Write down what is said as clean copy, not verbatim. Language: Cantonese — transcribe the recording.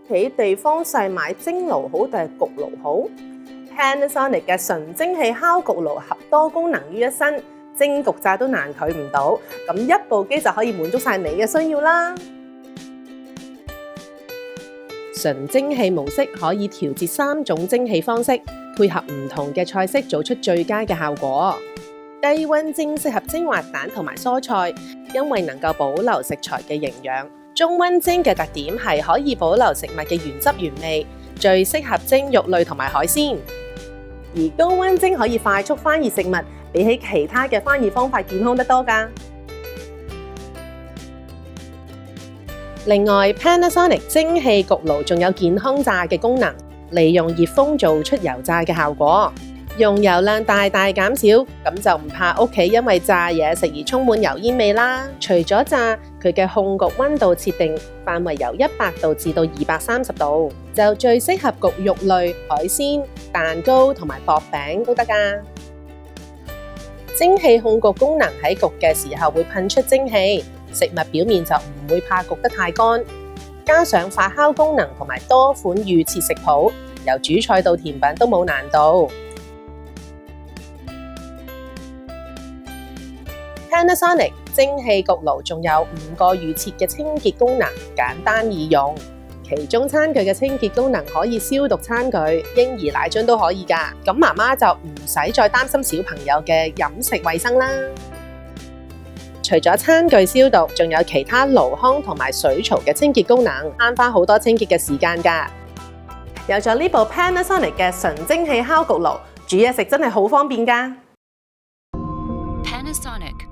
企地方細買蒸爐好定係焗爐好？ Panasonic 嘅純蒸汽烤焗爐合多功能於一身，蒸焗炸都難拒唔到，咁一部機就可以滿足晒你嘅需要啦。純蒸汽模式可以調節3種蒸汽方式，配合唔同嘅菜式做出最佳嘅效果。低溫蒸適合蒸滑蛋同埋蔬菜，因為能夠保留食材嘅營養。中溫蒸嘅特點係可以保留食物嘅原汁原味，最適合蒸肉類同埋海鮮。而高溫蒸可以快速翻熱食物，比起其他嘅翻熱方法健康得多㗎。另外 ，Panasonic 蒸汽焗爐仲有健康炸嘅功能，利用熱風做出油炸嘅效果，用油量大減少，咁就唔怕屋企因為炸嘢食而充滿油煙味啦。除咗炸，佢嘅控焗溫度設定範圍由100度至到230度，就最適合焗肉類、海鮮、蛋糕同埋薄餅都得㗎。蒸汽控焗功能喺焗嘅時候會噴出蒸汽，食物表面就唔會怕焗得太乾。加上發酵功能同埋多款預設食譜，由主菜到甜品都冇難度。Panasonic 蒸汽焗爐仲有5個預設嘅清潔功能，簡單易用。其中餐具嘅清潔功能可以消毒餐具，嬰兒奶樽都可以㗎。咁媽媽就唔使再擔心小朋友嘅飲食衛生啦。除咗餐具消毒，仲有其他爐康同埋水槽嘅清潔功能，慳返好多清潔嘅時間㗎。有咗呢部 Panasonic 嘅純蒸汽烤焗爐，煮嘢食真係好方便㗎。Panasonic